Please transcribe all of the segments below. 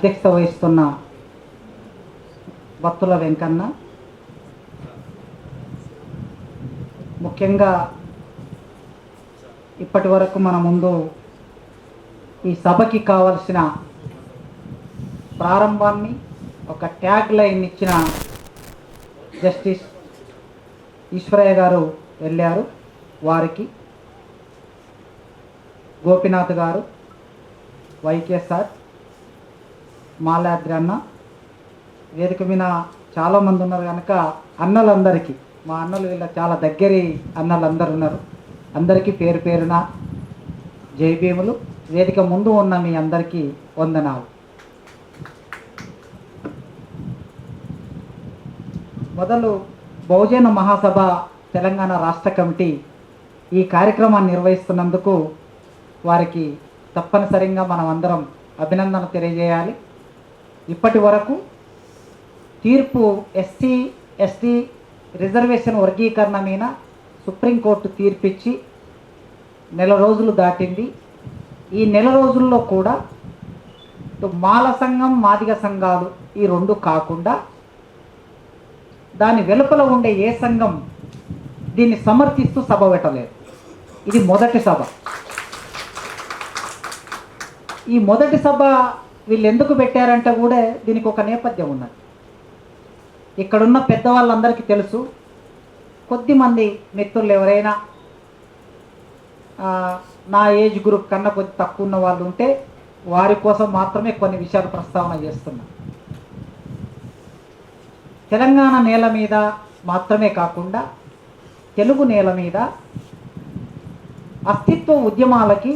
అధ్యక్షత వహిస్తున్న బత్తుల వెంకన్న, ముఖ్యంగా ఇప్పటి వరకు మన ముందు ఈ సభకి కావలసిన ప్రారంభాన్ని ఒక ట్యాగ్ లైన్ ఇచ్చిన జస్టిస్ ఈశ్వరయ్య గారు వెళ్ళారు. వారికి గోపినాథ్ గారు, వైకే సార్, మాలాద్రి అన్న, వేదిక మీద చాలామంది ఉన్నారు కనుక అన్నలందరికీ, మా అన్నలు వీళ్ళ చాలా దగ్గరి అన్నలందరూ ఉన్నారు, అందరికీ పేరు పేరున జై భీములు. వేదిక ముందు ఉన్న మీ అందరికీ వందనాలు. మొదలు బహుజన మహాసభ తెలంగాణ రాష్ట్ర కమిటీ ఈ కార్యక్రమాన్ని నిర్వహిస్తున్నందుకు వారికి తప్పనిసరిగా మనం అందరం అభినందన తెలియజేయాలి. ఇప్పటి వరకు తీర్పు ఎస్సీ ఎస్టీ రిజర్వేషన్ వర్గీకరణ మీద సుప్రీంకోర్టు తీర్పిచ్చి నెల రోజులు దాటింది. ఈ నెల రోజుల్లో కూడా మాల సంఘం, మాదిగ సంఘాలు ఈ రెండు కాకుండా దాని వెలుపల ఉండే ఏ సంఘం దీన్ని సమర్థిస్తూ సభ పెట్టలేదు. ఇది మొదటి సభ. ఈ మొదటి సభ వీళ్ళు ఎందుకు పెట్టారంటే కూడా దీనికి ఒక నేపథ్యం ఉన్నది. ఇక్కడున్న పెద్దవాళ్ళందరికీ తెలుసు. కొద్దిమంది మిత్రులు ఎవరైనా నా ఏజ్ గ్రూప్ కన్నా కొద్ది తక్కువ ఉన్న వాళ్ళు ఉంటే వారి కోసం మాత్రమే కొన్ని విషయాలు ప్రస్తావన చేస్తున్నా. తెలంగాణ నేల మీద మాత్రమే కాకుండా తెలుగు నేల మీద అస్తిత్వ ఉద్యమాలకి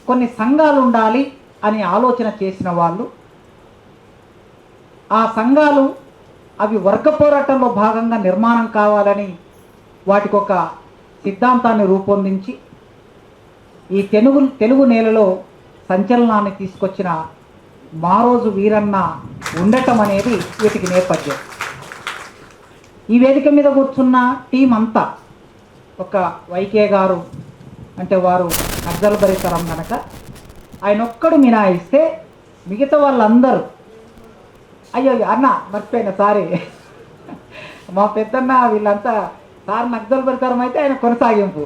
కొన్ని సంఘాలు ఉండాలి అని ఆలోచన చేసిన వాళ్ళు, ఆ సంఘాలు అవి వర్గ పోరాటంలో భాగంగా నిర్మాణం కావాలని వాటికి ఒక సిద్ధాంతాన్ని రూపొందించి ఈ తెలుగు నేలలో సంచలనాన్ని తీసుకొచ్చిన మారోజు వీరన్న ఉండటం అనేది వీటికి నేపథ్యం. ఈ వేదిక మీద కూర్చున్న టీం అంతా, ఒక వైకే గారు అంటే వారు అజ్జల్ భరితరం కనుక ఆయన ఒక్కడు మినాయిస్తే మిగతా వాళ్ళందరూ అయ్యో అన్న మర్చిపోయిన సారీ మా పెద్దన్న వీళ్ళంతా సార్ నగ్జల్ భరితరం అయితే ఆయన కొనసాగింపు,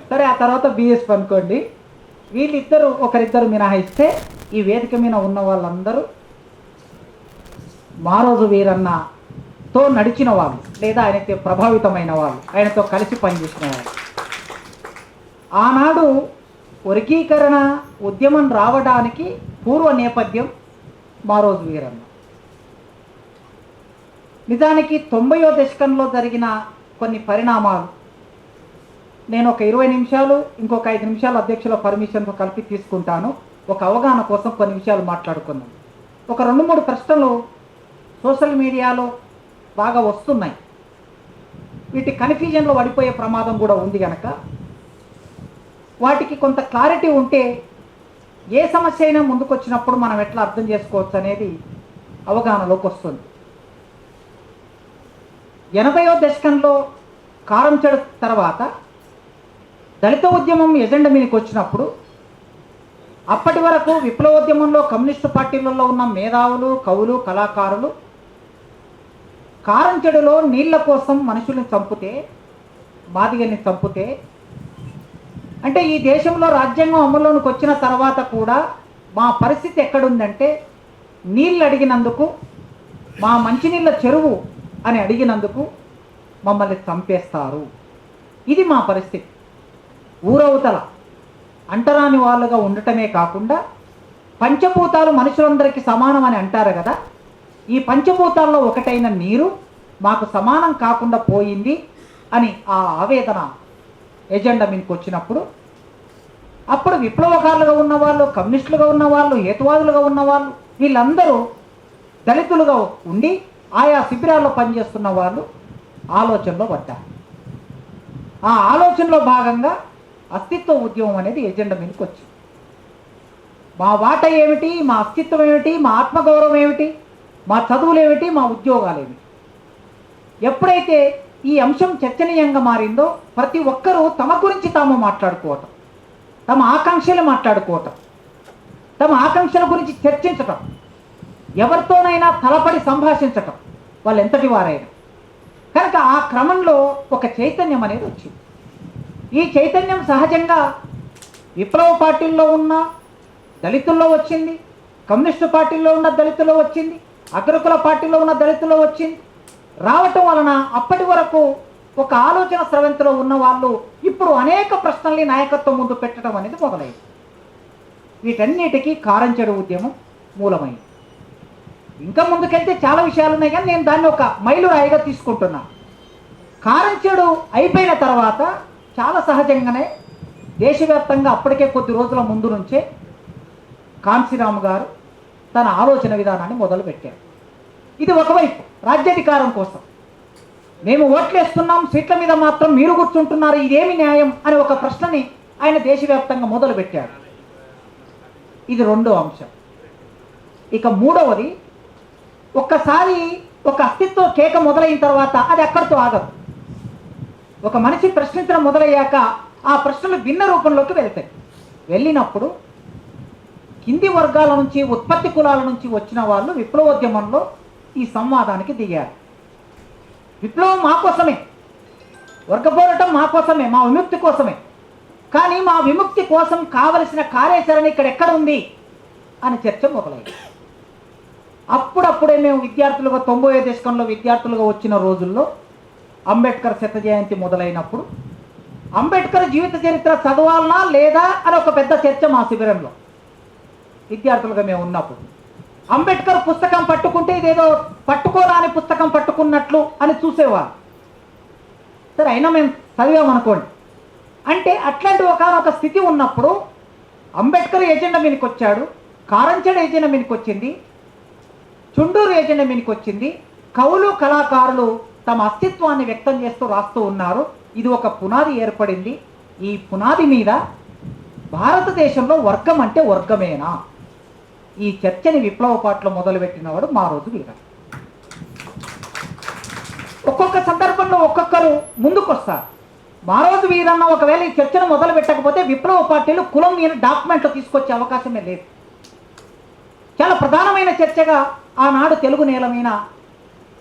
సరే ఆ తర్వాత బిఎస్పీ అనుకోండి. వీళ్ళిద్దరూ ఒకరిద్దరు మినహాయిస్తే ఈ వేదిక మీద ఉన్న వాళ్ళందరూ మారోజు వీరన్నతో నడిచిన వాళ్ళు లేదా ఆయనతో ప్రభావితమైన వాళ్ళు, ఆయనతో కలిసి పనిచేసిన వాళ్ళు. ఆనాడు వర్గీకరణ ఉద్యమం రావడానికి పూర్వ నేపథ్యం మారోజు వీరన్న. నిజానికి 90వ దశకంలో జరిగిన కొన్ని పరిణామాలు నేను ఒక 20 నిమిషాలు ఇంకొక 5 నిమిషాలు అధ్యక్షుల పర్మిషన్తో కలిపి తీసుకుంటాను. ఒక అవగాహన కోసం కొన్ని విషయాలు మాట్లాడుకుందాం. ఒక 2-3 ప్రశ్నలు సోషల్ మీడియాలో బాగా వస్తున్నాయి. వీటి కన్ఫ్యూజన్లో పడిపోయే ప్రమాదం కూడా ఉంది కనుక వాటికి కొంత క్లారిటీ ఉంటే ఏ సమస్య అయినా ముందుకు వచ్చినప్పుడు మనం ఎట్లా అర్థం చేసుకోవచ్చు అనేది అవగాహనలోకి వస్తుంది. 80వ దశకంలో కారంచెడు తర్వాత దళిత ఉద్యమం ఎజెండా మీదకి వచ్చినప్పుడు అప్పటి వరకు విప్లవోద్యమంలో కమ్యూనిస్టు పార్టీలలో ఉన్న మేధావులు, కవులు, కళాకారులు కారంచెడులో నీళ్ల కోసం మనుషుల్ని చంపితే, మాదిగల్ని చంపితే, అంటే ఈ దేశంలో రాజ్యాంగం అమల్లోనికి వచ్చిన తర్వాత కూడా మా పరిస్థితి ఎక్కడుందంటే నీళ్ళు అడిగినందుకు, మా మంచినీళ్ళ చెరువు అని అడిగినందుకు మమ్మల్ని చంపేస్తారు. ఇది మా పరిస్థితి. ఊరవతల అంటరాని వాళ్ళుగా ఉండటమే కాకుండా పంచభూతాలు మనుషులందరికీ సమానం అని అంటారు కదా, ఈ పంచభూతాల్లో ఒకటైన నీరు మాకు సమానం కాకుండా పోయింది అని ఆ ఆవేదన ఎజెండా మీదకి వచ్చినప్పుడు అప్పుడు విప్లవకారులుగా ఉన్నవాళ్ళు, కమ్యూనిస్టులుగా ఉన్నవాళ్ళు, హేతువాదులుగా ఉన్నవాళ్ళు వీళ్ళందరూ దళితులుగా ఉండి ఆయా శిబిరాల్లో పనిచేస్తున్న వాళ్ళు ఆలోచనలో పడ్డారు. ఆ ఆలోచనలో భాగంగా అస్తిత్వ ఉద్యమం అనేది ఎజెండా మీదకి వచ్చింది. మా వాట ఏమిటి, మా అస్తిత్వం ఏమిటి, మా ఆత్మగౌరవం ఏమిటి, మా చదువులు ఏమిటి, మా ఉద్యోగాలు ఏమిటి. ఎప్పుడైతే ఈ అంశం చర్చనీయంగా మారిందో ప్రతి ఒక్కరూ తమ గురించి తాము మాట్లాడుకోవటం, తమ ఆకాంక్షలు మాట్లాడుకోవటం, తమ ఆకాంక్షల గురించి చర్చించటం, ఎవరితోనైనా తలపడి సంభాషించటం, వాళ్ళు ఎంతటి వారైనా. కనుక ఆ క్రమంలో ఒక చైతన్యం అనేది వచ్చింది. ఈ చైతన్యం సహజంగా విప్లవ పార్టీల్లో ఉన్న దళితుల్లో వచ్చింది, కమ్యూనిస్టు పార్టీల్లో ఉన్న దళితుల్లో వచ్చింది, అగ్రకుల పార్టీలో ఉన్న దళితుల్లో వచ్చింది. రావటం వలన అప్పటి వరకు ఒక ఆలోచన స్రవంతిలో ఉన్న వాళ్ళు ఇప్పుడు అనేక ప్రశ్నల్ని నాయకత్వం ముందు పెట్టడం అనేది మొదలైంది. వీటన్నిటికీ కారంచెడు ఉద్యమం మూలమైంది. ఇంకా ముందుకెళ్తే చాలా విషయాలు ఉన్నాయి, కానీ నేను దాన్ని ఒక మైలురాయిగా తీసుకుంటున్నా. కారంచెడు అయిపోయిన తర్వాత చాలా సహజంగానే దేశవ్యాప్తంగా అప్పటికే కొద్ది రోజుల ముందు నుంచే కాంశీరామ్ గారు తన ఆలోచన విధానాన్ని మొదలుపెట్టారు. ఇది ఒకవైపు రాజ్యాధికారం కోసం, మేము ఓట్లేస్తున్నాం, సీట్ల మీద మాత్రం మీరు కూర్చుంటున్నారు, ఇదేమి న్యాయం అనే ఒక ప్రశ్నని ఆయన దేశవ్యాప్తంగా మొదలుపెట్టాడు. ఇది రెండో అంశం. ఇక మూడవది, ఒక్కసారి ఒక అస్తిత్వ కేక మొదలైన తర్వాత అది అక్కడితో ఆగదు. ఒక మనిషి ప్రశ్నించడం మొదలయ్యాక ఆ ప్రశ్నలు భిన్న రూపంలోకి వెళ్తాయి. వెళ్ళినప్పుడు కింది వర్గాల నుంచి, ఉత్పత్తి కులాల నుంచి వచ్చిన వాళ్ళు విప్లవోద్యమంలో ఈ సంవాదానికి దిగారు. విప్లవం మా కోసమే, వర్గ పోరాటం మా కోసమే, మా విముక్తి కోసమే. కానీ మా విముక్తి కోసం కావలసిన కార్యాచరణ ఇక్కడ ఎక్కడ ఉంది అని చర్చ మొదలైంది. అప్పుడప్పుడే మేము విద్యార్థులుగా 90వ దశకంలో విద్యార్థులుగా వచ్చిన రోజుల్లో అంబేద్కర్ శత జయంతి మొదలైనప్పుడు అంబేద్కర్ జీవిత చరిత్ర చదవాలనా లేదా అని ఒక పెద్ద చర్చ మా శిబిరంలో విద్యార్థులుగా మేము ఉన్నప్పుడు. అంబేద్కర్ పుస్తకం పట్టుకుంటే ఇదేదో పట్టుకోరాని పుస్తకం పట్టుకున్నట్లు అని చూసేవారు. సరే, అయినా మేము చదివామనుకోండి. అంటే అట్లాంటి ఒకనొక స్థితి ఉన్నప్పుడు అంబేద్కర్ ఎజెండా మీదకి వచ్చాడు, కారంచెడు ఎజెండా మీదకి వచ్చింది, చుండూరు ఎజెండా మీదకి వచ్చింది. కవులు, కళాకారులు తమ అస్తిత్వాన్ని వ్యక్తం చేస్తూ రాస్తూ ఉన్నారు. ఇది ఒక పునాది ఏర్పడింది. ఈ పునాది మీద భారతదేశంలో వర్గం అంటే వర్గమేనా, ఈ చర్చని విప్లవ పాటలో మొదలుపెట్టినవాడు మా రోజు వీర. ఒక్కొక్క సందర్భంలో ఒక్కొక్కరు ముందుకొస్తారు. మా రోజు వీరన్న ఒకవేళ ఈ చర్చను మొదలు పెట్టకపోతే విప్లవ పార్టీలు కులం మీద డాక్యుమెంట్లు తీసుకొచ్చే అవకాశమే లేదు. చాలా ప్రధానమైన చర్చగా ఆనాడు తెలుగు నేల మీద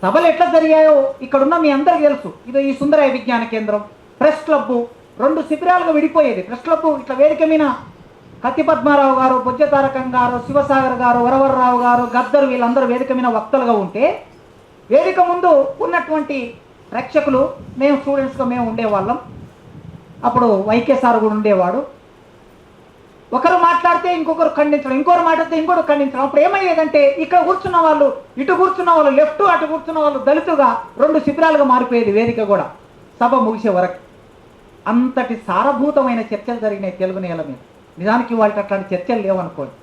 సభలు ఎట్లా జరిగాయో ఇక్కడున్న మీ అందరికీ తెలుసు. ఇది ఈ సుందరయ్య విజ్ఞాన కేంద్రం, ప్రెస్ క్లబ్ 2 శిబిరాలుగా విడిపోయేది. ప్రెస్ క్లబ్ ఇట్లా వేదిక మీద కత్తి పద్మారావు గారు, బొజ్జ తారకం గారు, శివసాగర్ గారు, వరవరరావు గారు, గద్దరు వీళ్ళందరూ వేదిక మీద వక్తలుగా ఉంటే, వేదిక ముందు ఉన్నటువంటి ప్రేక్షకులు మేము స్టూడెంట్స్గా మేము ఉండేవాళ్ళం. అప్పుడు వైకే సార్ కూడా ఉండేవాడు. ఒకరు మాట్లాడితే ఇంకొకరు ఖండించడం, ఇంకొకరు మాట్లాడితే ఇంకొకరు ఖండించడం. అప్పుడు ఏమయ్యేదంటే ఇక్కడ కూర్చున్న వాళ్ళు ఇటు కూర్చున్న వాళ్ళు లెఫ్ట్, అటు కూర్చున్న వాళ్ళు దళితుగా 2 శిబిరాలుగా మారిపోయేది వేదిక కూడా సభ ముగిసే వరకు. అంతటి సారభూతమైన చర్చలు జరిగినాయి తెలుగు నేల మీద. నిజానికి వాళ్ళకి అట్లాంటి చర్చలు లేవనుకోండి.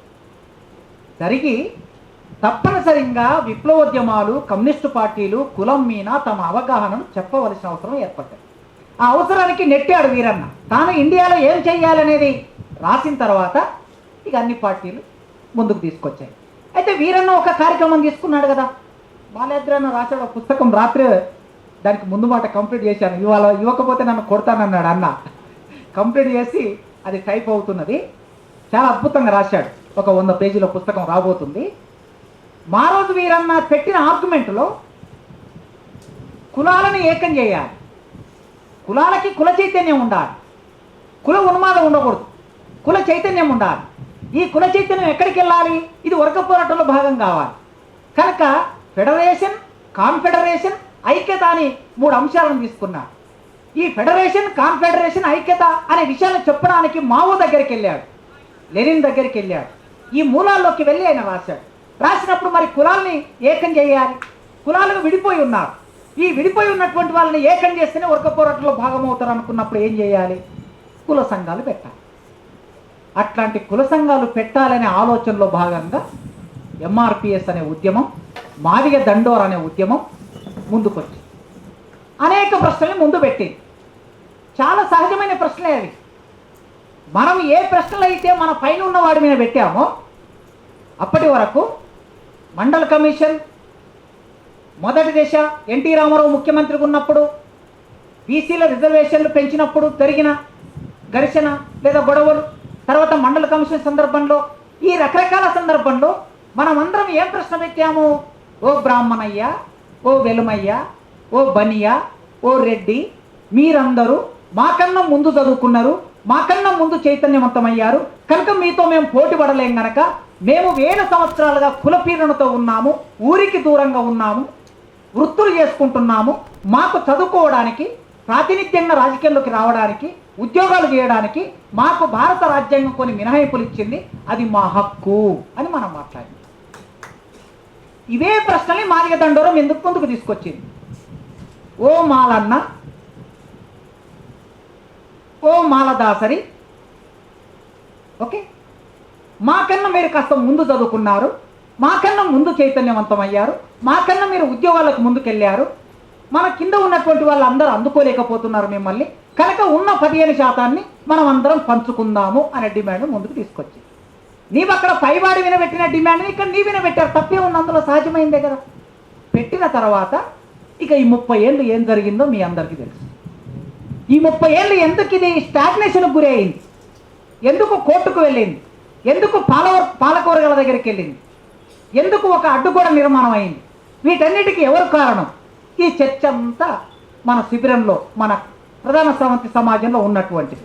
జరిగి తప్పనిసరిగా విప్లవోద్యమాలు, కమ్యూనిస్టు పార్టీలు కులం మీద తమ అవగాహనను చెప్పవలసిన అవసరం ఏర్పడ్డది. ఆ అవసరానికి నెట్టాడు వీరన్న. తాను ఇండియాలో ఏం చెయ్యాలనేది రాసిన తర్వాత ఇక అన్ని పార్టీలు ముందుకు తీసుకొచ్చాయి. అయితే వీరన్న ఒక కార్యక్రమం తీసుకున్నాడు కదా, బాలేద్రన్న రాశాడు ఒక పుస్తకం. రాత్రి దానికి ముందు మాట కంప్లీట్ చేశాను. ఇవాళ ఇవ్వకపోతే నన్ను కొడతానన్నాడు అన్న. కంప్లీట్ చేసి అది టైప్ అవుతున్నది. చాలా అద్భుతంగా రాశాడు. ఒక 100 పేజీల పుస్తకం రాబోతుంది. మా రోజు వీరన్న పెట్టిన ఆర్గ్యుమెంట్లో కులాలను ఏకం చేయాలి, కులాలకి కుల చైతన్యం ఉండాలి, కుల ఉన్మాదం ఉండకూడదు, కుల చైతన్యం ఉండాలి. ఈ కుల చైతన్యం ఎక్కడికి వెళ్ళాలి? ఇది వర్గ పోరాటంలో భాగం కావాలి. కనుక ఫెడరేషన్, కాన్ఫెడరేషన్, ఐక్యత అని 3 అంశాలను తీసుకున్నారు. ఈ ఫెడరేషన్, కాన్ఫెడరేషన్, ఐక్యత అనే విషయాలు చెప్పడానికి మావో దగ్గరికి వెళ్ళాడు, లెనిన్ దగ్గరికి వెళ్ళాడు. ఈ మూలాల్లోకి వెళ్ళి ఆయన రాశాడు. రాసినప్పుడు మరి కులాల్ని ఏకం చేయాలి, కులాలను విడిపోయి ఉన్నారు, ఈ విడిపోయి ఉన్నటువంటి వాళ్ళని ఏకం చేస్తేనే వర్గ పోరాటంలో భాగం అవుతారు అనుకున్నప్పుడు ఏం చేయాలి? కుల సంఘాలు పెట్టాలి. అట్లాంటి కుల సంఘాలు పెట్టాలనే ఆలోచనలో భాగంగా ఎంఆర్పిఎస్ అనే ఉద్యమం, మాదిగ దండోర అనే ఉద్యమం ముందుకొచ్చి అనేక ప్రశ్నల్ని ముందు పెట్టింది. చాలా సహజమైన ప్రశ్నలే అవి. మనం ఏ ప్రశ్నలు అయితే మన పైన ఉన్న వాడి మీద పెట్టామో అప్పటి వరకు మండల కమిషన్, మొదటి దశ ఎన్టీ రామారావు ముఖ్యమంత్రిగా ఉన్నప్పుడు బీసీల రిజర్వేషన్లు పెంచినప్పుడు జరిగిన ఘర్షణ లేదా గొడవలు, తర్వాత మండల కమిషన్ సందర్భంలో ఈ రకరకాల సందర్భంలో మనమందరం ఏం ప్రశ్న పెట్టాము? ఓ బ్రాహ్మణయ్య, ఓ వెలుమయ్య, ఓ బనియా, ఓ రెడ్డి, మీరందరూ మాకన్నా ముందు చదువుకున్నారు, మాకన్నా ముందు చైతన్యవంతమయ్యారు కనుక మీతో మేము పోటీ పడలేం గనక మేము వేల సంవత్సరాలుగా కులపీడనతో ఉన్నాము, ఊరికి దూరంగా ఉన్నాము, వృత్తులు చేసుకుంటున్నాము, మాకు చదువుకోవడానికి, ప్రాతినిధ్యంగా రాజకీయాల్లోకి రావడానికి, ఉద్యోగాలు చేయడానికి మాకు భారత రాజ్యాంగం కొన్ని మినహాయింపులు ఇచ్చింది, అది మా హక్కు అని మనం మాట్లాడింది. ఇవే ప్రశ్నల్ని మాదిగ దండోరం ఎందుకు ముందుకు తీసుకొచ్చింది? ఓ మాలన్న, ఓ మాలదాసరి, ఓకే, మాకన్నా మీరు కాస్త ముందు చదువుకున్నారు, మాకన్నా ముందు చైతన్యవంతమయ్యారు, మాకన్నా మీరు ఉద్యోగాలకు ముందుకెళ్ళారు, మన కింద ఉన్నటువంటి వాళ్ళు అందరూ అందుకోలేకపోతున్నారు మిమ్మల్ని కనుక ఉన్న 15% మనం అందరం పంచుకుందాము అనే డిమాండ్ ముందుకు తీసుకొచ్చింది. నీవు అక్కడ పైవాడి వినబెట్టిన డిమాండ్ని ఇక్కడ నీ వినబెట్టారు, తప్పే ఉంది, అందులో సహజమైందే కదా. పెట్టిన తర్వాత ఇక ఈ 30 ఏళ్ళు ఏం జరిగిందో మీ అందరికీ తెలుసు. ఈ 30 ఏళ్ళు ఎందుకు ఇది స్టాగ్నేషన్కు గురి అయింది, ఎందుకు కోర్టుకు వెళ్ళింది, ఎందుకు పాలకూరగల దగ్గరికి వెళ్ళింది, ఎందుకు ఒక అడ్డుగోడ నిర్మాణం అయింది, వీటన్నిటికీ ఎవరు కారణం? ఈ చర్చ అంతా మన శిబిరంలో, మన ప్రధాన స్రవంతి సమాజంలో ఉన్నటువంటిది.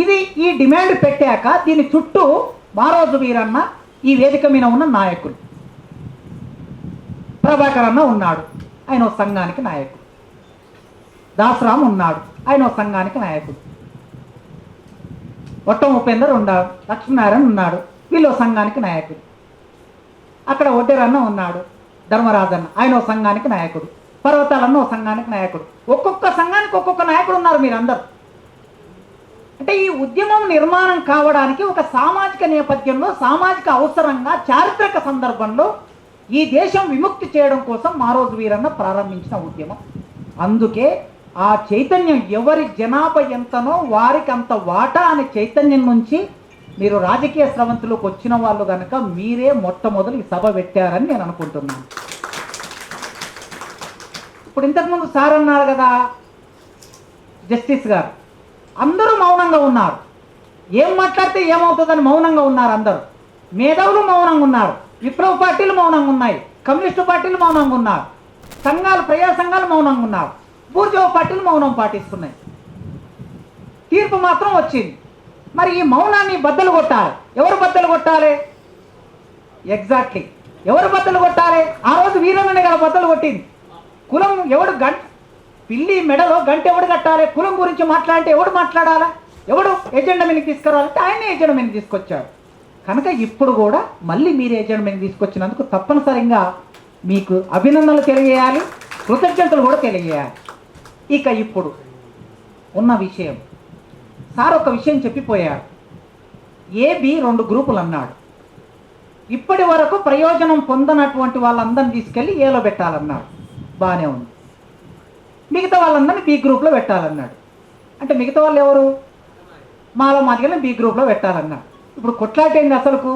ఇది ఈ డిమాండ్ పెట్టాక దీని చుట్టూ మారోజు వీరన్న, ఈ వేదిక మీద ఉన్న నాయకులు, ప్రభాకర్ అన్న ఉన్నాడు, ఆయన ఓ సంఘానికి నాయకుడు, దాసరామ్ ఉన్నాడు, ఆయన ఓ సంఘానికి నాయకుడు, ఒట్టం ఉపేందర్ ఉన్నాడు, లక్ష్మీనారాయణ ఉన్నాడు, వీళ్ళు సంఘానికి నాయకుడు, అక్కడ ఒడ్డెరన్న ఉన్నాడు, ధర్మరాజన్న, ఆయన ఓ సంఘానికి నాయకుడు, పర్వతాలన్న ఓ సంఘానికి నాయకుడు, ఒక్కొక్క సంఘానికి ఒక్కొక్క నాయకుడు ఉన్నారు మీరందరూ. అంటే ఈ ఉద్యమం నిర్మాణం కావడానికి ఒక సామాజిక నేపథ్యంలో, సామాజిక అవసరంగా, చారిత్రక సందర్భంలో ఈ దేశం విముక్తి చేయడం కోసం మారోజు వీరన్న ప్రారంభించిన ఉద్యమం. అందుకే ఆ చైతన్యం ఎవరి జనాభా ఎంతనో వారికి అంత వాటా అనే చైతన్యం నుంచి మీరు రాజకీయ స్రవంతులకు వచ్చిన వాళ్ళు కనుక మీరే మొట్టమొదటి ఈ సభ పెట్టారని నేను అనుకుంటున్నాను. ఇప్పుడు ఇంతకుముందు సార్ అన్నారు కదా, జస్టిస్ గారు, అందరూ మౌనంగా ఉన్నారు, ఏం మాట్లాడితే ఏమవుతుందని మౌనంగా ఉన్నారు అందరూ. మేధావులు మౌనంగా ఉన్నారు, విప్లవ పార్టీలు మౌనంగా ఉన్నాయి, కమ్యూనిస్టు పార్టీలు మౌనంగా ఉన్నారు, సంఘాలు, ప్రజా సంఘాలు మౌనంగా ఉన్నారు, బూర్జోవ పార్టీలు మౌనం పాటిస్తున్నాయి. తీర్పు మాత్రం వచ్చింది. మరి ఈ మౌనాన్ని బద్దలు కొట్టాలి. ఎవరు బద్దలు కొట్టాలి? ఎగ్జాక్ట్లీ ఎవరు బద్దలు కొట్టాలి? ఆ రోజు వీరన్ననే కదా బద్దలు కొట్టింది. కులం ఎవడు పిల్లి మెడలో గంట ఎవడు కట్టాలి? కులం గురించి మాట్లాడితే ఎవడు మాట్లాడాలా? ఎవడు ఎజెండా మీద తీసుకురావాలంటే ఆయనే ఎజెండా మీద తీసుకొచ్చాడు. కనుక ఇప్పుడు కూడా మళ్ళీ మీరు ఎజెండా మీద తీసుకొచ్చినందుకు తప్పనిసరిగా మీకు అభినందనలు తెలియజేయాలి, కృతజ్ఞతలు కూడా తెలియజేయాలి. ఇక ఇప్పుడు ఉన్న విషయం, సార్ ఒక విషయం చెప్పిపోయారు. ఏబి 2 గ్రూపులు అన్నాడు. ఇప్పటి వరకు ప్రయోజనం పొందనటువంటి వాళ్ళందరినీ తీసుకెళ్ళి ఏలో పెట్టాలన్నాడు, బాగానే ఉంది. మిగతా వాళ్ళందరినీ బి గ్రూప్లో పెట్టాలన్నాడు. అంటే మిగతా వాళ్ళు ఎవరు? మాలో మాదిగలను బి గ్రూప్లో పెట్టాలన్నాడు. ఇప్పుడు కొట్లాటేంది అసలుకు?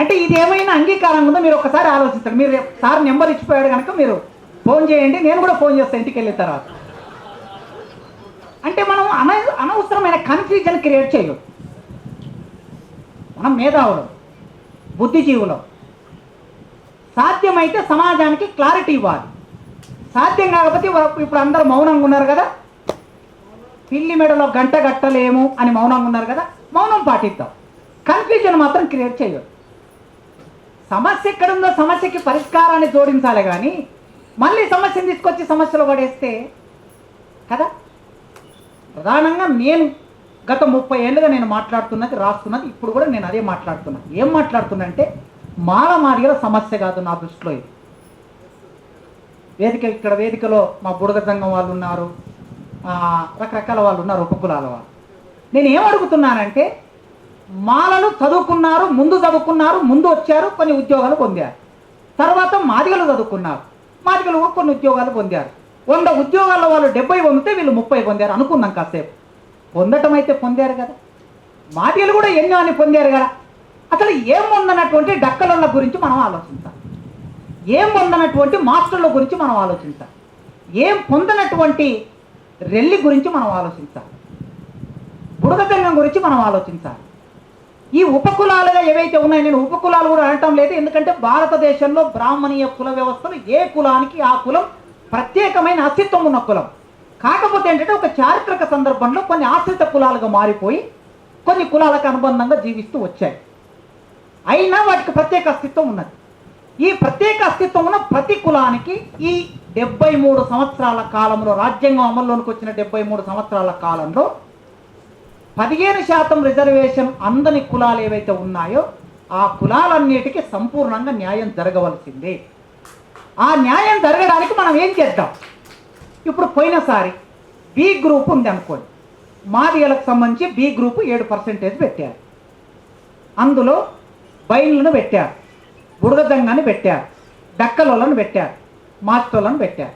అంటే ఇది ఏమైనా అంగీకారం ఉందో మీరు ఒకసారి ఆలోచించండి. మీరు సార్ నెంబర్ ఇచ్చిపోయాడు కనుక మీరు ఫోన్ చేయండి, నేను కూడా ఫోన్ చేస్తాను ఇంటికి వెళ్ళిన తర్వాత. అంటే మనం అనవసరమైన కన్ఫ్యూజన్ క్రియేట్ చేయొద్దు. మనం మేధావులం, బుద్ధిజీవులం, సాధ్యమైతే సమాజానికి క్లారిటీ ఇవ్వాలి. సాధ్యం కాకపోతే ఇప్పుడు అందరూ మౌనంగా ఉన్నారు కదా, పిల్లి మెడలో గంట కట్టలేము అని మౌనంగా ఉన్నారు కదా, మౌనం పాటిద్దాం. కన్ఫ్యూజన్ మాత్రం క్రియేట్ చేయొద్దు. సమస్య ఎక్కడుందో సమస్యకి పరిష్కారాన్ని జోడించాలి కానీ మళ్ళీ సమస్యను తీసుకొచ్చి సమస్యలో పడేస్తే కదా. ప్రధానంగా నేను గత 30 ఏళ్ళుగా నేను మాట్లాడుతున్నది, రాస్తున్నది, ఇప్పుడు కూడా నేను అదే మాట్లాడుతున్నాను. ఏం మాట్లాడుతున్నా అంటే మాదిగల సమస్య కాదు నా దృష్టిలో ఇది. ఇక్కడ వేదికలో మా బుడగ సంఘం వాళ్ళు ఉన్నారు, రకరకాల వాళ్ళు ఉన్నారు, ఉపకులాల వాళ్ళు. నేను ఏం అడుగుతున్నానంటే మాలలు చదువుకున్నారు, ముందు వచ్చారు, కొన్ని ఉద్యోగాలు పొందారు. తర్వాత మాదిగలు చదువుకున్నారు, మాదిగలు కూడా కొన్ని ఉద్యోగాలు పొందారు. 100 ఉద్యోగాల్లో వాళ్ళు 70 పొందితే వీళ్ళు 30 పొందారు అనుకున్నాం. కాసేపు పొందటం అయితే పొందారు కదా, మాదిగలు కూడా ఎన్నో అని పొందారు కదా. అసలు ఏం పొందనటువంటి డక్కల గురించి మనం ఆలోచించాలి, ఏం పొందనటువంటి మాస్టర్ల గురించి మనం ఆలోచించాలి, ఏం పొందనటువంటి రెల్లి గురించి మనం ఆలోచించాలి. బుడగజంగం గురించి మనం ఆలోచించాలి. ఈ ఉపకులాలుగా ఏవైతే ఉన్నాయో, నేను ఉపకులాలు కూడా అనటం లేదు, ఎందుకంటే భారతదేశంలో బ్రాహ్మణీయ కుల వ్యవస్థలు ఏ కులానికి ఆ కులం ప్రత్యేకమైన అస్తిత్వం ఉన్న కులం. కాకపోతే ఏంటంటే ఒక చారిత్రక సందర్భంలో కొన్ని ఆశ్రిత కులాలుగా మారిపోయి కొన్ని కులాలకు అనుబంధంగా జీవిస్తూ వచ్చాయి. అయినా వాటికి ప్రత్యేక అస్తిత్వం ఉన్నది. ఈ ప్రత్యేక అస్తిత్వం ఉన్న ప్రతి కులానికి ఈ 73 సంవత్సరాల కాలంలో, రాజ్యాంగం అమల్లోనికి వచ్చిన 73 సంవత్సరాల కాలంలో 15% రిజర్వేషన్ అందని కులాలు ఏవైతే ఉన్నాయో ఆ కులాలన్నిటికీ సంపూర్ణంగా న్యాయం జరగవలసిందే. ఆ న్యాయం జరగడానికి మనం ఏం చేద్దాం? ఇప్పుడు పోయినసారి బి గ్రూప్ ఉంది అనుకోండి, మాదిగలకు సంబంధించి బి గ్రూప్ 7% పెట్టారు. అందులో బైన్లను పెట్టారు, బుడగజంగాన్ని పెట్టారు, డక్కలోళ్ళను పెట్టారు, మాస్టోళ్ళను పెట్టారు.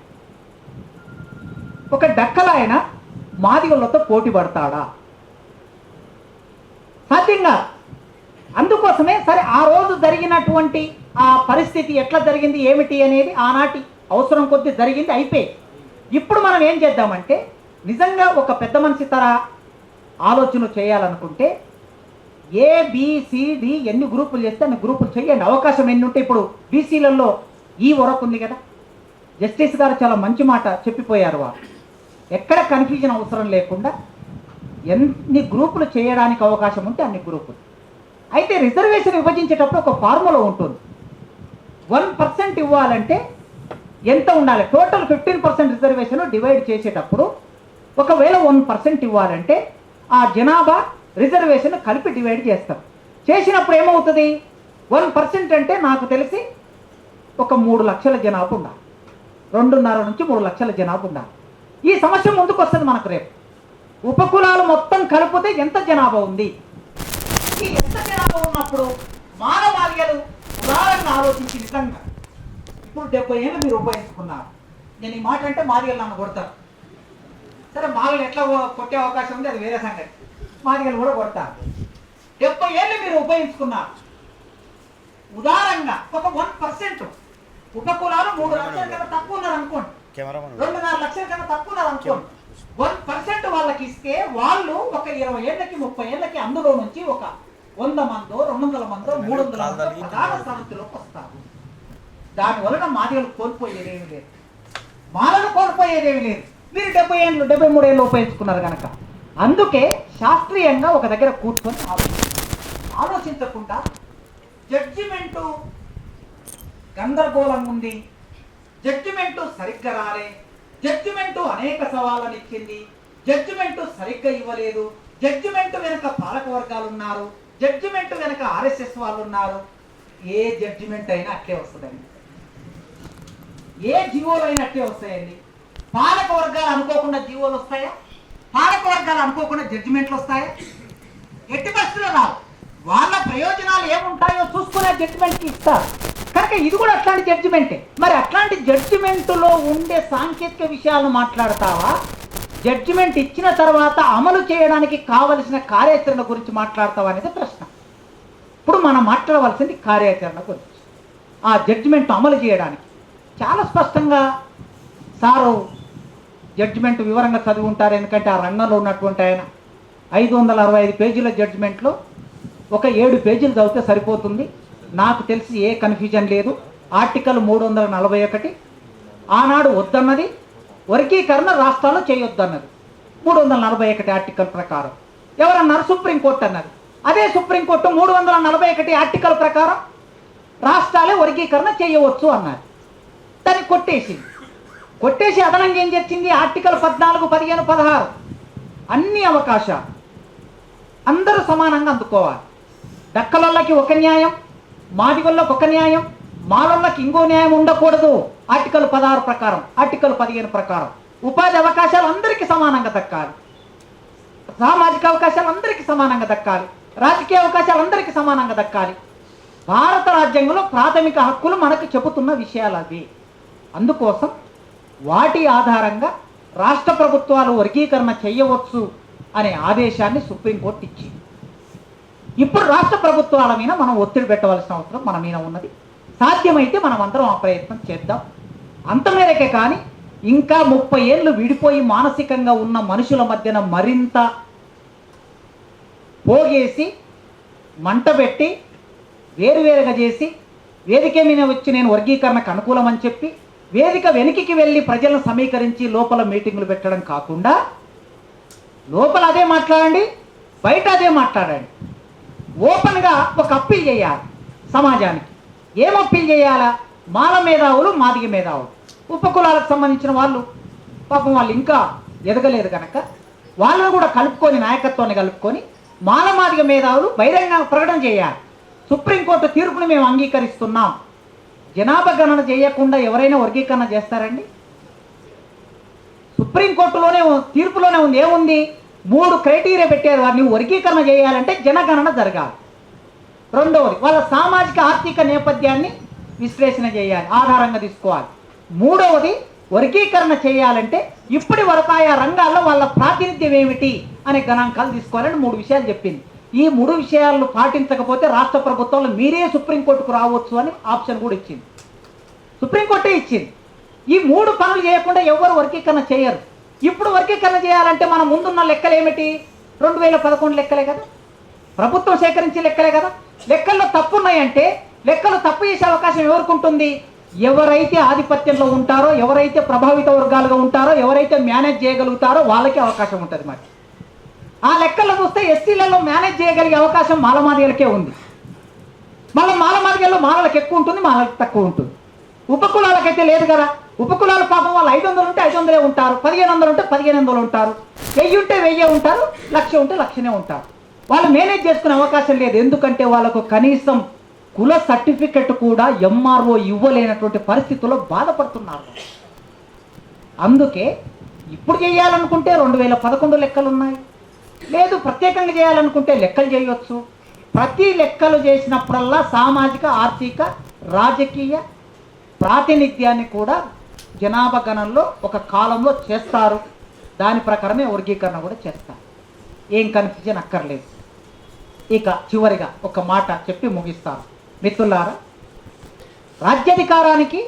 ఒక డక్కలాయన మాదిగలతో పోటీ పడతాడా? సాధ్యంగా. అందుకోసమే సరే ఆ రోజు జరిగినటువంటి ఆ పరిస్థితి ఎట్లా జరిగింది ఏమిటి అనేది ఆనాటి అవసరం కొద్దీ జరిగింది, అయిపోయి. ఇప్పుడు మనం ఏం చేద్దామంటే, నిజంగా ఒక పెద్ద మనిషి తర ఆలోచన చేయాలనుకుంటే ఏబిసిడి ఎన్ని గ్రూపులు చేస్తే అన్ని గ్రూపులు చేయండి. అవకాశం ఎన్ని ఉంటే, ఇప్పుడు బీసీలలో ఈ వరకు ఉంది కదా, జస్టిస్ గారు చాలా మంచి మాట చెప్పిపోయారు. వారు ఎక్కడ కన్ఫ్యూజన్ అవసరం లేకుండా ఎన్ని గ్రూపులు చేయడానికి అవకాశం ఉంటే అన్ని గ్రూపులు. అయితే రిజర్వేషన్ విభజించేటప్పుడు ఒక ఫార్ములా ఉంటుంది. 1% ఇవ్వాలంటే ఎంత ఉండాలి? టోటల్ 15% రిజర్వేషన్ డివైడ్ చేసేటప్పుడు ఒకవేళ 1% ఇవ్వాలంటే ఆ జనాభా రిజర్వేషన్ కలిపి డివైడ్ చేస్తాం. చేసినప్పుడు ఏమవుతుంది? 1% అంటే నాకు తెలిసి ఒక 3 లక్షల జనాభా ఉండాలి, 2.5 నుంచి 3 లక్షల జనాభా ఉండాలి. ఈ సమస్య ముందుకు వస్తుంది మనకు రేపు. ఉపకులాలు మొత్తం కలిపితే ఎంత జనాభా ఉంది? ఈ ఎంత జనాభా ఉన్నప్పుడు మానవాళికలు ఉదాహరణగా ఆలోచించి నిజంగా ఇప్పుడు 70 ఏళ్ళు మీరు ఉపయోగించుకున్నారు. నేను ఈ మాట అంటే మాదిగలు నన్ను కొడతారు. సరే, మాదిగలు ఎట్లా కొట్టే అవకాశం ఉంది, అది వేరే సంగతి. మాదిగలు కూడా కొడతారు. 70 ఏళ్ళు మీరు ఉపయోగించుకున్నారు. ఉదాహరణగా ఒక 1% ఉపకులాలు 3 లక్షల కన్నా తక్కువ ఉన్నారు అనుకోండి, 2.5 లక్షల కన్నా తక్కువ ఉన్నారు అనుకోండి. 1% వాళ్ళకి ఇస్తే వాళ్ళు ఒక 20 ఏళ్ళకి 30 ఏళ్ళకి అందులో నుంచి ఒక 100 మందో 200 మందో 300 మందో ప్రధాన సమితిలోకి వస్తారు. దానివలన మాదిగలు కోల్పోయేదేమి లేదు, మాలను కోల్పోయేదేమి లేదు. మీరు 70 ఏళ్ళు 73 ఏళ్ళు ఉపయోగించుకున్నారు కనుక. అందుకే శాస్త్రీయంగా ఒక దగ్గర కూర్చొని ఆలోచించకుండా జడ్జిమెంటు గందరగోళంగా ఉంది, జడ్జిమెంటు సరిగ్గా రాలే, జడ్జిమెంటు అనేక సవాళ్ళని ఇచ్చింది, జడ్జిమెంటు సరిగ్గా ఇవ్వలేదు, జడ్జిమెంటు వెనక పాలక వర్గాలు ఉన్నారు, జడ్జిమెంటు వెనక ఆర్ఎస్ఎస్ వాళ్ళు ఉన్నారు. ఏ జడ్జిమెంట్ అయినా అట్లే వస్తుందండి, ఏ జీవోలు అయినా అట్లే వస్తాయండి. పాలక వర్గాలు అనుకోకుండా జీవోలు వస్తాయా? పాలక వర్గాలు అనుకోకుండా జడ్జిమెంట్లు వస్తాయా? ఎట్టి పరిస్థితుల్లో రావు. వాళ్ళ ప్రయోజనాలు ఏముంటాయో చూసుకునే జడ్జిమెంట్కి ఇస్తారు కనుక ఇది కూడా అట్లాంటి జడ్జిమెంటే. మరి అట్లాంటి జడ్జిమెంటులో ఉండే సాంకేతిక విషయాలను మాట్లాడతావా, జడ్జిమెంట్ ఇచ్చిన తర్వాత అమలు చేయడానికి కావలసిన కార్యాచరణ గురించి మాట్లాడతావా అనేది ప్రశ్న. ఇప్పుడు మనం మాట్లాడవలసింది కార్యాచరణ గురించి. ఆ జడ్జిమెంట్ అమలు చేయడానికి చాలా స్పష్టంగా సారు జడ్జిమెంట్ వివరంగా చదివి ఉంటారు, ఎందుకంటే ఆ రంగంలో ఉన్నటువంటి ఆయన 565 పేజీల జడ్జిమెంట్లో ఒక 7 పేజీలు చదివితే సరిపోతుంది. నాకు తెలిసి ఏ కన్ఫ్యూజన్ లేదు. ఆర్టికల్ 341 ఆనాడు వద్దన్నది, వర్గీకరణ రాష్ట్రాలు చేయొద్దన్నది 341 ఆర్టికల్ ప్రకారం. ఎవరన్నారు? సుప్రీంకోర్టు అన్నది. అదే సుప్రీంకోర్టు 341 ఆర్టికల్ ప్రకారం రాష్ట్రాలే వర్గీకరణ చేయవచ్చు అన్నారు. దాన్ని కొట్టేసి అదనంగా ఏం చేసింది? ఆర్టికల్ 14, 15, 16 అన్ని అవకాశాలు అందరూ సమానంగా అందుకోవాలి. దక్కలకి ఒక న్యాయం, మాదిగొల్లకి ఒక న్యాయం, మాలొల్లకి ఇంకో న్యాయం ఉండకూడదు. ఆర్టికల్ 16 ప్రకారం, ఆర్టికల్ 15 ప్రకారం ఉపాధి అవకాశాలు అందరికీ సమానంగా దక్కాలి, సామాజిక అవకాశాలు అందరికీ సమానంగా దక్కాలి, రాజకీయ అవకాశాలు అందరికీ సమానంగా దక్కాలి. భారత రాజ్యాంగంలో ప్రాథమిక హక్కులు మనకు చెబుతున్న విషయాలు అవి. అందుకోసం వాటి ఆధారంగా రాష్ట్ర ప్రభుత్వాలు వర్గీకరణ చేయవచ్చు అనే ఆదేశాన్ని సుప్రీంకోర్టు ఇచ్చింది. ఇప్పుడు రాష్ట్ర ప్రభుత్వాల మీద మనం ఒత్తిడి పెట్టవలసిన అవసరం మన మీద ఉన్నది. సాధ్యమైతే మనం అందరం ఆ ప్రయత్నం చేద్దాం. అంతమేరకే కానీ ఇంకా 30 ఏళ్ళు విడిపోయి మానసికంగా ఉన్న మనుషుల మధ్యన మరింత పోగేసి మంట పెట్టి వేరువేరుగా చేసి వేదిక మీద వచ్చి నేను వర్గీకరణకు అనుకూలమని చెప్పి వేదిక వెనుకకి వెళ్ళి ప్రజలను సమీకరించి లోపల మీటింగులు పెట్టడం కాకుండా లోపల అదే మాట్లాడండి, బయట అదే మాట్లాడండి. ఓపెన్గా ఒక అప్పీల్ చేయాలి సమాజానికి. ఏం అప్పీల్ చేయాలా? మాల మేధావులు, మాదిగ మేధావులు, ఉపకులాలకు సంబంధించిన వాళ్ళు పాపం వాళ్ళు ఇంకా ఎదగలేదు కనుక వాళ్ళని కూడా కలుపుకొని, నాయకత్వాన్ని కలుపుకొని మాల మాదిగ మేధావులు బహిరంగ ప్రకటన చేయాలి. సుప్రీంకోర్టు తీర్పును మేము అంగీకరిస్తున్నాం. జనాభా గణన చేయకుండా ఎవరైనా వర్గీకరణ చేస్తారండి? సుప్రీంకోర్టులోనే తీర్పులోనే ఉంది. ఏముంది? 3 క్రైటీరియా పెట్టారు. వారిని వర్గీకరణ చేయాలంటే జనగణన జరగాలి. రెండవది వాళ్ళ సామాజిక ఆర్థిక నేపథ్యాన్ని విశ్లేషణ చేయాలి, ఆధారంగా తీసుకోవాలి. మూడవది వర్గీకరణ చేయాలంటే ఇప్పటి వరకు ఆయా రంగాల్లో వాళ్ళ ప్రాతినిధ్యం ఏమిటి అనే గణాంకాలు తీసుకోవాలని 3 విషయాలు చెప్పింది. ఈ 3 విషయాలను పాటించకపోతే రాష్ట్ర ప్రభుత్వంలో మీరే సుప్రీంకోర్టుకు రావచ్చు అని ఆప్షన్ కూడా ఇచ్చింది. సుప్రీంకోర్టే ఇచ్చింది. ఈ 3 పనులు చేయకుండా ఎవరు వర్గీకరణ చేయరు. ఇప్పుడు వర్గీకరణ చేయాలంటే మన ముందున్న లెక్కలు ఏమిటి? 2011 లెక్కలే కదా, ప్రభుత్వం సేకరించే లెక్కలే కదా. లెక్కల్లో తప్పున్నాయంటే లెక్కలు తప్పు చేసే అవకాశం ఎవరికి ఉంటుంది? ఎవరైతే ఆధిపత్యంలో ఉంటారో, ఎవరైతే ప్రభావిత వర్గాలుగా ఉంటారో, ఎవరైతే మేనేజ్ చేయగలుగుతారో వాళ్ళకి అవకాశం ఉంటుంది. మరి ఆ లెక్కల్లో చూస్తే ఎస్సీలలో మేనేజ్ చేయగలిగే అవకాశం మాలమాదిగలకే ఉంది. మళ్ళీ మాలమాదిగల్లో మాలలకు ఎక్కువ ఉంటుంది, మాలలకు తక్కువ ఉంటుంది. ఉపకులాలకైతే లేదు కదా. ఉపకులాల పాపం వాళ్ళు 500 ఉంటే 500 ఉంటారు, 1500 ఉంటే 1500 ఉంటారు, 1000 ఉంటే 1000 ఉంటారు, 1,00,000 ఉంటే 1,00,000 ఉంటారు. వాళ్ళు మేనేజ్ చేసుకునే అవకాశం లేదు. ఎందుకంటే వాళ్ళకు కనీసం కుల సర్టిఫికెట్ కూడా ఎంఆర్ఓ ఇవ్వలేనటువంటి పరిస్థితుల్లో బాధపడుతున్నారు. అందుకే ఇప్పుడు చేయాలనుకుంటే 2011 లెక్కలు ఉన్నాయి, లేదు ప్రత్యేకంగా చేయాలనుకుంటే లెక్కలు చేయవచ్చు. ప్రతి లెక్కలు చేసినప్పుడల్లా సామాజిక, ఆర్థిక, రాజకీయ ప్రాతినిధ్యాన్ని కూడా జనాభా గణనలో ఒక కాలంలో చేస్తారు. దాని ప్రకారమే వర్గీకరణ కూడా చేస్తారు. ఏం కన్ఫ్యూజన్ అక్కర్లేదు. ఇక చివరిగా ఒక మాట చెప్పి ముగిస్తాను. మిత్రులారా, రాజ్యాధికారానికి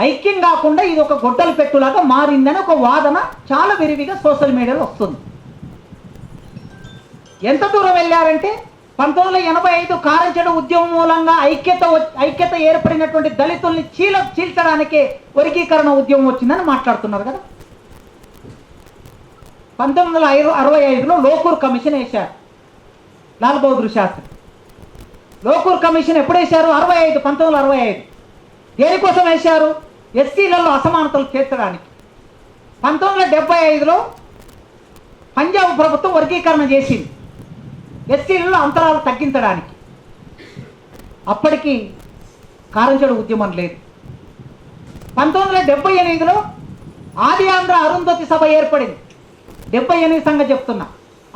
ఐక్యం కాకుండా ఇది ఒక గొడ్డలు పెట్టులాగా మారిందని ఒక వాదన చాలా విరివిగా సోషల్ మీడియాలో వస్తుంది. ఎంత దూరం వెళ్ళారంటే 1985 కారంచెడు ఉద్యమం మూలంగా ఐక్యత ఏర్పడినటువంటి దళితుల్ని చీల్చడానికే వర్గీకరణ ఉద్యమం వచ్చిందని మాట్లాడుతున్నారు కదా. 1965లో లోకూర్ కమిషన్ వేశారు లాల్ బహదూర్ శాస్త్రి. లోకూర్ కమిషన్ ఎప్పుడు వేశారు? 1965. దేనికోసం వేశారు? ఎస్సీలలో అసమానతలు చేర్చడానికి. 1975లో పంజాబ్ ప్రభుత్వం వర్గీకరణ చేసింది ఎస్సీలలో అంతరాలు తగ్గించడానికి. అప్పటికి కారంచెడు ఉద్యమం లేదు. 1978లో ఆది ఆంధ్ర అరుంధతి సభ ఏర్పడింది. 78 సంగతి చెప్తున్నా.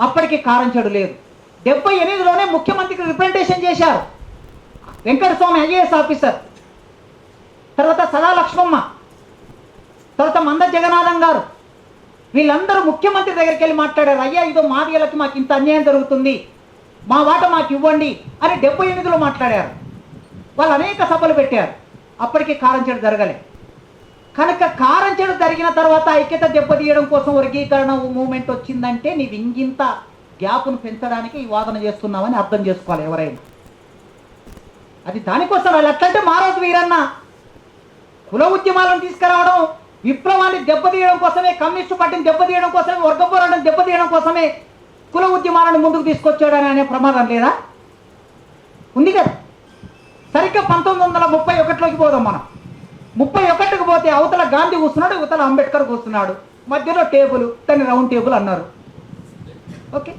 అప్పటికి కారంచెడు లేదు. 78లోనే ముఖ్యమంత్రికి రిప్రజెంటేషన్ చేశారు వెంకటస్వామి ఐఏఎస్ ఆఫీసర్, తర్వాత సదా లక్ష్మమ్మ, తర్వాత మంద జగన్నాథం గారు. వీళ్ళందరూ ముఖ్యమంత్రి దగ్గరికి వెళ్ళి మాట్లాడారు. అయ్యా, ఇదో మాదిగలకి మాకు ఇంత అన్యాయం జరుగుతుంది, మా వాట మాకు ఇవ్వండి అని 78లో మాట్లాడారు. వాళ్ళు అనేక సభలు పెట్టారు. అప్పటికి కారంచెడు జరగలే. కనుక కారంచెడు జరిగిన తర్వాత ఐక్యత దెబ్బతీయడం కోసం వర్గీకరణ మూమెంట్ వచ్చిందంటే నీవు ఇంగింత గ్యాప్ను పెంచడానికి ఈ వాదన చేస్తున్నామని అర్థం చేసుకోవాలి ఎవరైనా. అది దానికోసం వాళ్ళు ఎట్లంటే మారోజు వీరన్న కుల ఉద్యమాలను తీసుకురావడం, విప్లవాన్ని దెబ్బతీయడం కోసమే, కమ్యూనిస్టు పార్టీని దెబ్బతీయడం కోసమే, వర్గ పోరాటం దెబ్బతీయడం కోసమే కుల ఉద్యమాలను ముందుకు తీసుకొచ్చాడని అనే ప్రమాదం లేదా? ఉంది కదా. సరిగ్గా 1931లోకి పోదాం మనం. 31కి పోతే అవతల గాంధీ కూర్చున్నాడు, ఇవతల అంబేద్కర్ కూర్చున్నాడు, మధ్యలో టేబుల్, దాన్ని రౌండ్ టేబుల్ అన్నారు. ఓకే,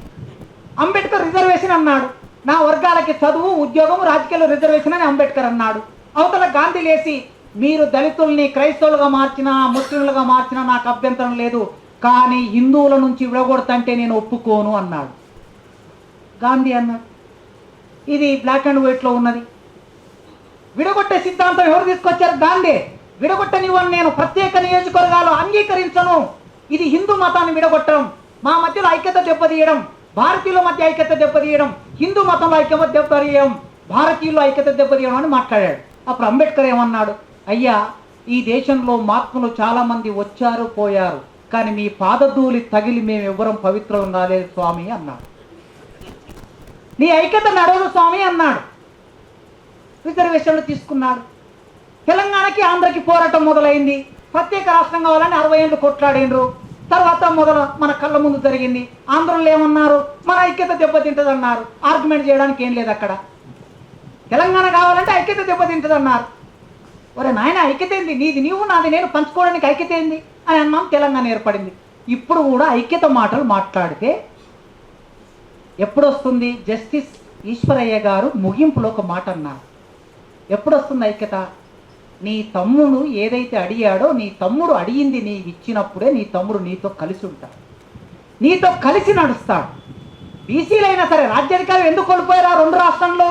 అంబేద్కర్ రిజర్వేషన్ అన్నాడు. నా వర్గాలకి చదువు, ఉద్యోగం, రాజకీయాల్లో రిజర్వేషన్ అని అంబేద్కర్ అన్నాడు. అవతల గాంధీ లేచి మీరు దళితుల్ని క్రైస్తవులుగా మార్చినా, ముస్లింలుగా మార్చినా నాకు అభ్యంతరం లేదు, కానీ హిందువుల నుంచి విడగొడతంటే నేను ఒప్పుకోను అన్నాడు గాంధీ అన్నాడు. ఇది బ్లాక్ అండ్ వైట్లో ఉన్నది. విడగొట్టే సిద్ధాంతం ఎవరు తీసుకొచ్చారు? గాంధీ. విడగొట్టనివ్వను, నేను ప్రత్యేక నియోజకవర్గాలు అంగీకరించను, ఇది హిందూ మతాన్ని విడగొట్టడం, మా మధ్యలో ఐక్యత దెబ్బతీయడం, భారతీయుల మధ్య ఐక్యత దెబ్బతీయడం, హిందూ మతంలో ఐక్యత దెబ్బతీయడం, భారతీయులు ఐక్యత దెబ్బతీయడం అని మాట్లాడాడు. అప్పుడు అంబేద్కర్ ఏమన్నాడు? అయ్యా, ఈ దేశంలో మహాత్ములు చాలామంది వచ్చారు పోయారు, కానీ మీ పాదధూళి తగిలి మేము ఎవ్వరం పవిత్రం రాలేదు స్వామి అన్నాడు. నీ ఐక్యత నడవదు స్వామి అన్నాడు. రిజర్వేషన్లు తీసుకున్నాడు. తెలంగాణకి ఆంధ్రకి పోరాటం మొదలైంది. ప్రత్యేక రాష్ట్రం కావాలని 60 ఏళ్ళు కొట్లాడినరు. తర్వాత మన కళ్ళ ముందు జరిగింది. ఆంధ్రలో ఏమన్నారు? మన ఐక్యత దెబ్బతింటది అన్నారు. ఆర్గ్యుమెంట్ చేయడానికి ఏం లేదు అక్కడ. తెలంగాణ కావాలంటే ఐక్యత దెబ్బతింటది అన్నారు. ఒరే నాయన, ఐక్యత ఏంది? నీది నీవు, నాది నేను పంచుకోవడానికి ఐక్యత ఏంది అని అన్నాం. తెలంగాణ ఏర్పడింది. ఇప్పుడు కూడా ఐక్యత మాటలు మాట్లాడితే ఎప్పుడొస్తుంది? జస్టిస్ ఈశ్వరయ్య గారు ముగింపులో ఒక మాట అన్నారు. ఎప్పుడొస్తుంది ఐక్యత? నీ తమ్ముడు ఏదైతే అడిగాడో, నీ తమ్ముడు అడిగింది నీవు ఇచ్చినప్పుడే నీ తమ్ముడు నీతో కలిసి ఉంటాడు, నీతో కలిసి నడుస్తాడు. బీసీలైనా సరే రాజ్యాధికారం ఎందుకు కోల్పోయారా 2 రాష్ట్రంలో?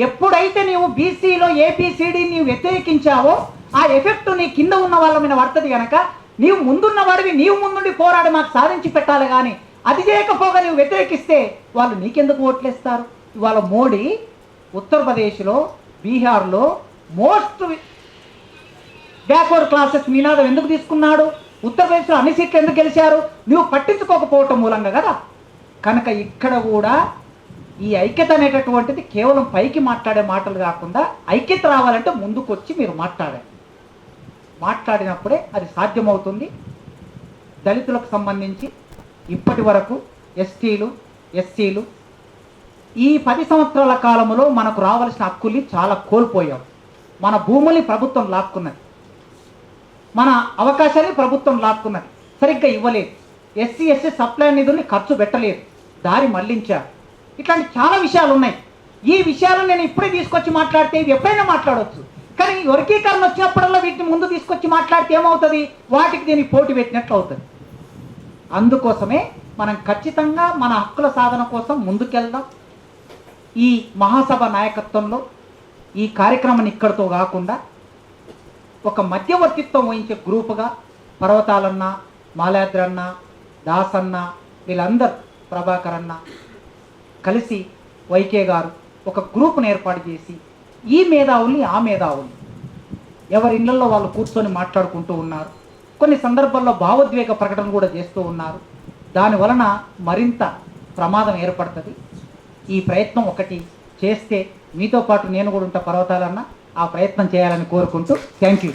ఎప్పుడైతే నీవు బీసీలో ఏపీసీడీ నీవు వ్యతిరేకించావో ఆ ఎఫెక్ట్ నీ కింద ఉన్న వాళ్ళ మీద పడుతుంది కనుక నీవు ముందున్న వాడివి నీవు ముందుండి పోరాడి మాకు సాధించి పెట్టాలి. కానీ అది చేయకపోగా నీవు వ్యతిరేకిస్తే వాళ్ళు నీకెందుకు ఓట్లేస్తారు? ఇవాళ మోడీ ఉత్తరప్రదేశ్లో, బీహార్లో మోస్ట్ బ్యాక్వర్డ్ క్లాసెస్ నినాదం ఎందుకు తీసుకున్నాడు? ఉత్తరప్రదేశ్లో అన్ని సీట్లు ఎందుకు గెలిచారు? నువ్వు పట్టించుకోకపోవటం మూలంగా కదా. కనుక ఇక్కడ కూడా ఈ ఐక్యత అనేటటువంటిది కేవలం పైకి మాట్లాడే మాటలు కాకుండా ఐక్యత రావాలంటే ముందుకు వచ్చి మీరు మాట్లాడినప్పుడే అది సాధ్యమవుతుంది. దళితులకు సంబంధించి ఇప్పటి వరకు ఎస్టీలు, ఎస్సీలు ఈ 10 సంవత్సరాల కాలంలో మనకు రావాల్సిన హక్కుల్ని చాలా కోల్పోయాం. మన భూముల్ని ప్రభుత్వం లాక్కున్నది, మన అవకాశాన్ని ప్రభుత్వం లాక్కున్నది, సరిగ్గా ఇవ్వలేదు. ఎస్సీ ఎస్టీ సప్లై నిధుల్ని ఖర్చు పెట్టలేదు, దారి మళ్లించారు. ఇట్లాంటి చాలా విషయాలు ఉన్నాయి. ఈ విషయాలను నేను ఇప్పుడే తీసుకొచ్చి మాట్లాడితే ఇవి ఎప్పుడైనా మాట్లాడవచ్చు. కానీ వర్గీకరణ వచ్చినప్పుడల్లా వీటిని ముందు తీసుకొచ్చి మాట్లాడితే ఏమవుతుంది? వాటికి దీనికి పోటీ పెట్టినట్లు అవుతుంది. అందుకోసమే మనం ఖచ్చితంగా మన హక్కుల సాధన కోసం ముందుకెళ్దాం. ఈ మహాసభ నాయకత్వంలో ఈ కార్యక్రమాన్ని ఇక్కడితో కాకుండా ఒక మధ్యవర్తిత్వం వహించే గ్రూపుగా పర్వతాలన్న, మాలాద్రన్న, దాసన్న, వీళ్ళందరూ, ప్రభాకర్ అన్న కలిసి వైకే గారు ఒక గ్రూప్ను ఏర్పాటు చేసి ఈ మేధావుల్ని ఆ మేధావుల్ని ఎవరి ఇళ్లలో వాళ్ళు కూర్చొని మాట్లాడుకుంటూ ఉన్నారు. కొన్ని సందర్భాల్లో భావోద్వేగ ప్రకటన కూడా చేస్తూ ఉన్నారు. దానివలన మరింత ప్రమాదం ఏర్పడుతుంది. ఈ ప్రయత్నం ఒకటి చేస్తే మీతో పాటు నేను కూడా ఉంటా పర్వతాలన్న, ఆ ప్రయత్నం చేయాలని కోరుకుంటూ థ్యాంక్ యూ.